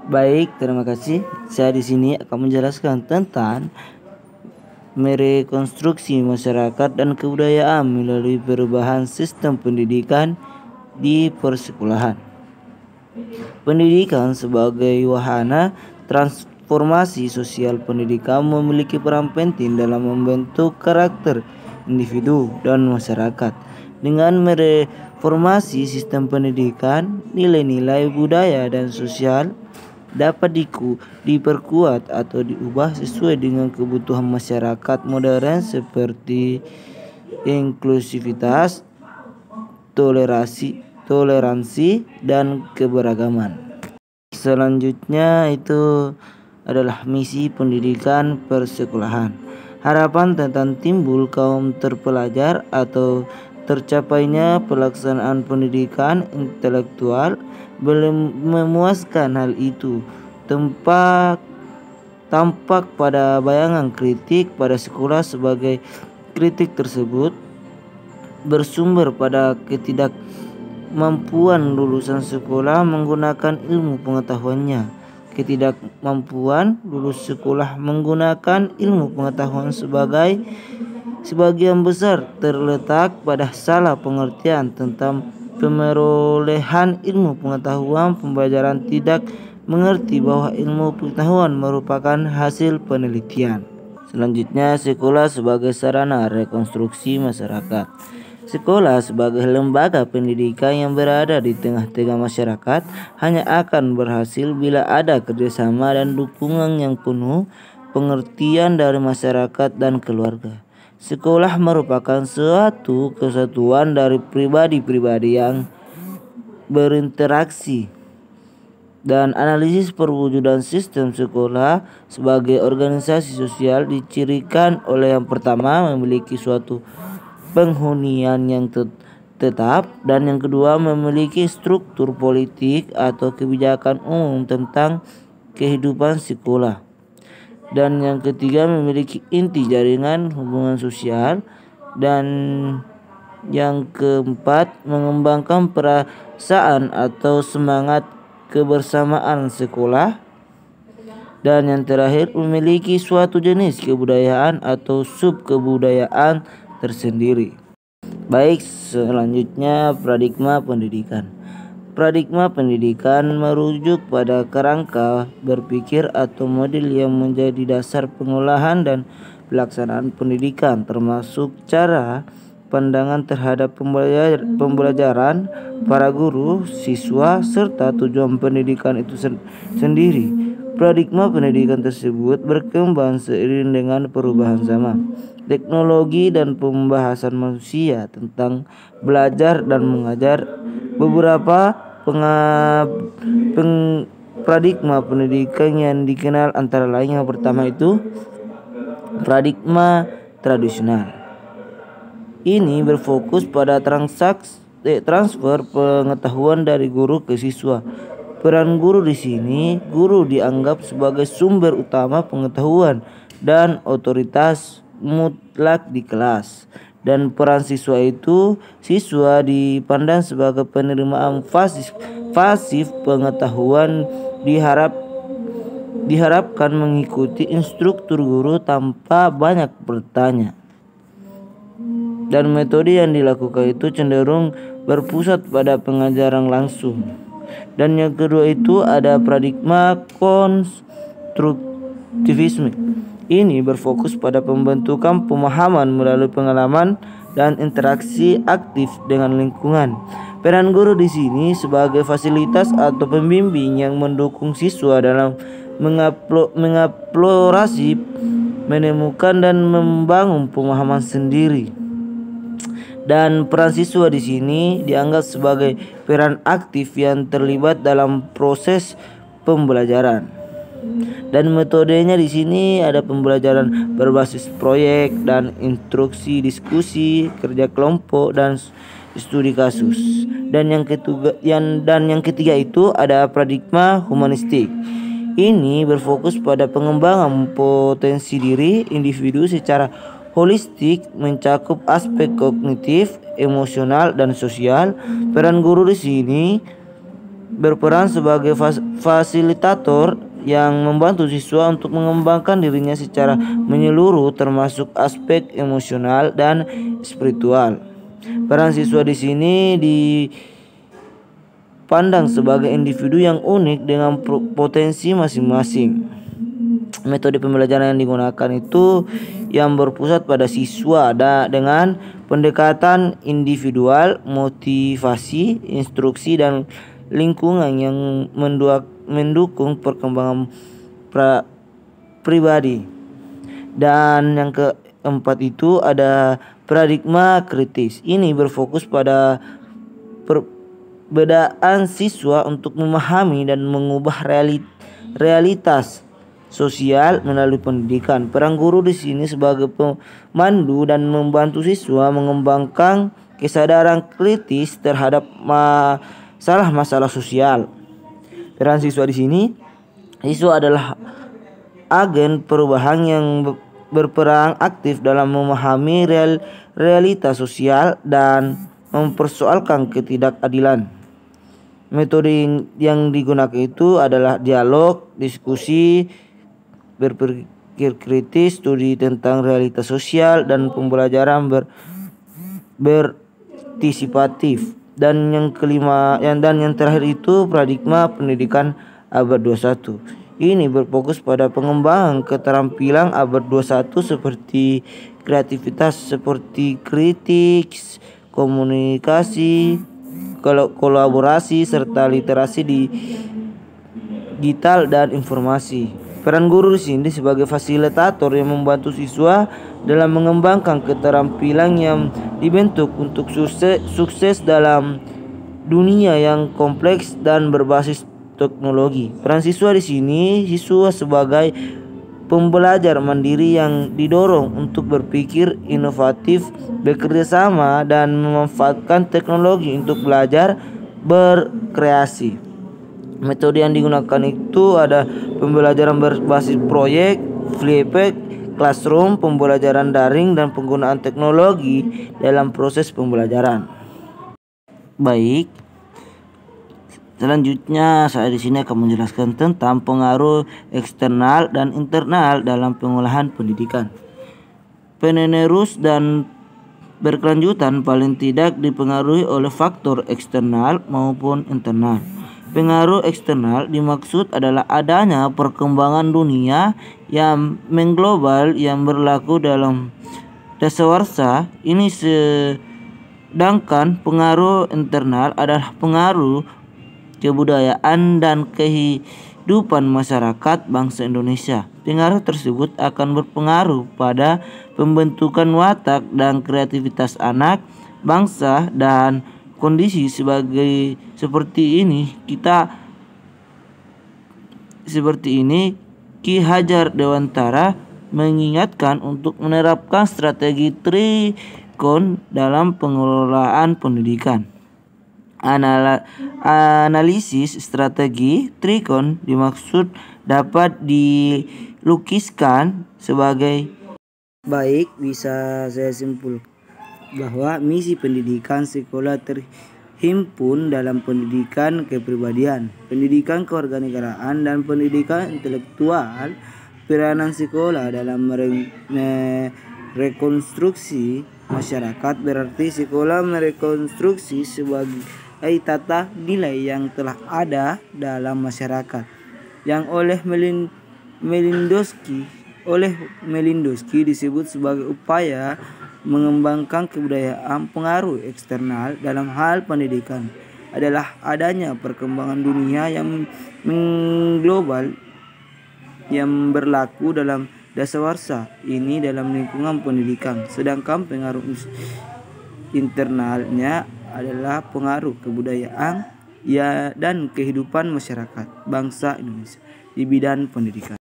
Baik, terima kasih. Saya di sini akan menjelaskan tentang merekonstruksi masyarakat dan kebudayaan melalui perubahan sistem pendidikan di persekolahan. Pendidikan sebagai wahana transformasi sosial pendidikan memiliki peran penting dalam membentuk karakter individu dan masyarakat. Dengan mereformasi sistem pendidikan, nilai-nilai budaya dan sosial dapat diperkuat atau diubah sesuai dengan kebutuhan masyarakat modern seperti inklusivitas, toleransi, dan keberagaman. Selanjutnya itu adalah misi pendidikan persekolahan. Harapan tentang timbul kaum terpelajar atau tercapainya pelaksanaan pendidikan intelektual belum memuaskan hal itu. Tampak pada bayangan kritik pada sekolah sebagai kritik tersebut bersumber pada ketidakmampuan lulusan sekolah menggunakan ilmu pengetahuannya. Ketidakmampuan lulus sekolah menggunakan ilmu pengetahuan sebagian besar terletak pada salah pengertian tentang pemerolehan ilmu pengetahuan. Pembelajaran tidak mengerti bahwa ilmu pengetahuan merupakan hasil penelitian. Selanjutnya, sekolah sebagai sarana rekonstruksi masyarakat. Sekolah sebagai lembaga pendidikan yang berada di tengah-tengah masyarakat hanya akan berhasil bila ada kerjasama dan dukungan yang penuh pengertian dari masyarakat dan keluarga. Sekolah merupakan suatu kesatuan dari pribadi-pribadi yang berinteraksi, dan analisis perwujudan sistem sekolah sebagai organisasi sosial dicirikan oleh yang pertama memiliki suatu penghunian yang tetap, dan yang kedua memiliki struktur politik atau kebijakan umum tentang kehidupan sekolah, dan yang ketiga memiliki inti jaringan hubungan sosial, dan yang keempat mengembangkan perasaan atau semangat kebersamaan sekolah, dan yang terakhir memiliki suatu jenis kebudayaan atau subkebudayaan tersendiri. Baik, selanjutnya paradigma pendidikan. Paradigma pendidikan merujuk pada kerangka berpikir atau model yang menjadi dasar pengolahan dan pelaksanaan pendidikan, termasuk cara pandangan terhadap pembelajaran para guru, siswa, serta tujuan pendidikan itu sendiri. Paradigma pendidikan tersebut berkembang seiring dengan perubahan zaman, teknologi, dan pembahasan manusia tentang belajar dan mengajar. Beberapa paradigma pendidikan yang dikenal antara lain, yang pertama itu paradigma tradisional. Ini berfokus pada transfer pengetahuan dari guru ke siswa. Peran guru di sini, guru dianggap sebagai sumber utama pengetahuan dan otoritas mutlak di kelas. Dan peran siswa itu, siswa dipandang sebagai penerimaan pasif pengetahuan, diharapkan mengikuti instruktur guru tanpa banyak bertanya. Dan metode yang dilakukan itu cenderung berpusat pada pengajaran langsung. Dan yang kedua itu ada paradigma konstruktivisme. Ini berfokus pada pembentukan pemahaman melalui pengalaman dan interaksi aktif dengan lingkungan. Peran guru di sini sebagai fasilitas atau pembimbing yang mendukung siswa dalam mengeksplorasi, menemukan, dan membangun pemahaman sendiri. Dan peran siswa di sini dianggap sebagai peran aktif yang terlibat dalam proses pembelajaran. Dan metodenya di sini ada pembelajaran berbasis proyek dan instruksi, diskusi, kerja kelompok, dan studi kasus. Dan yang ketiga itu ada paradigma humanistik. Ini berfokus pada pengembangan potensi diri individu secara holistik, mencakup aspek kognitif, emosional, dan sosial. Peran guru di sini berperan sebagai fasilitator yang membantu siswa untuk mengembangkan dirinya secara menyeluruh termasuk aspek emosional dan spiritual. Peran siswa di sini dipandang sebagai individu yang unik dengan potensi masing-masing. Metode pembelajaran yang digunakan itu yang berpusat pada siswa dengan pendekatan individual, motivasi, instruksi, dan lingkungan yang mendukung perkembangan pribadi. Dan yang keempat itu ada paradigma kritis. Ini berfokus pada perbedaan siswa untuk memahami dan mengubah realitas sosial melalui pendidikan. Peran guru di sini sebagai pemandu dan membantu siswa mengembangkan kesadaran kritis terhadap masalah-masalah sosial. Peran siswa di sini, siswa adalah agen perubahan yang berperan aktif dalam memahami realitas sosial dan mempersoalkan ketidakadilan. Metode yang digunakan itu adalah dialog, diskusi, berpikir kritis, studi tentang realitas sosial, dan pembelajaran berpartisipatif. Dan yang kelima dan yang terakhir itu paradigma pendidikan abad 21. Ini berfokus pada pengembangan keterampilan abad 21 seperti kreativitas, seperti kritik, komunikasi, kolaborasi, serta literasi digital dan informasi. Peran guru di sini sebagai fasilitator yang membantu siswa dalam mengembangkan keterampilan yang dibentuk untuk sukses dalam dunia yang kompleks dan berbasis teknologi. Peran siswa di sini, siswa sebagai pembelajar mandiri yang didorong untuk berpikir inovatif, bekerja sama, dan memanfaatkan teknologi untuk belajar berkreasi. Metode yang digunakan itu ada pembelajaran berbasis proyek, flipback, classroom, pembelajaran daring, dan penggunaan teknologi dalam proses pembelajaran. Baik, selanjutnya saya di sini akan menjelaskan tentang pengaruh eksternal dan internal dalam pengolahan pendidikan. Penerus dan berkelanjutan paling tidak dipengaruhi oleh faktor eksternal maupun internal. Pengaruh eksternal dimaksud adalah adanya perkembangan dunia yang mengglobal yang berlaku dalam dasawarsa ini, sedangkan pengaruh internal adalah pengaruh kebudayaan dan kehidupan masyarakat bangsa Indonesia. Pengaruh tersebut akan berpengaruh pada pembentukan watak dan kreativitas anak bangsa, dan kondisi seperti ini Ki Hajar Dewantara mengingatkan untuk menerapkan strategi trikon dalam pengelolaan pendidikan. Analisis strategi trikon dimaksud dapat dilukiskan sebagai baik. Bisa saya simpulkan bahwa misi pendidikan sekolah terhimpun dalam pendidikan kepribadian, pendidikan kewarganegaraan, dan pendidikan intelektual. Peranan sekolah dalam merekonstruksi masyarakat berarti sekolah merekonstruksi sebagai tata nilai yang telah ada dalam masyarakat yang oleh Melindowski disebut sebagai upaya mengembangkan kebudayaan. Pengaruh eksternal dalam hal pendidikan adalah adanya perkembangan dunia yang mengglobal yang berlaku dalam dasawarsa ini dalam lingkungan pendidikan, sedangkan pengaruh internalnya adalah pengaruh kebudayaan dan kehidupan masyarakat bangsa Indonesia di bidang pendidikan.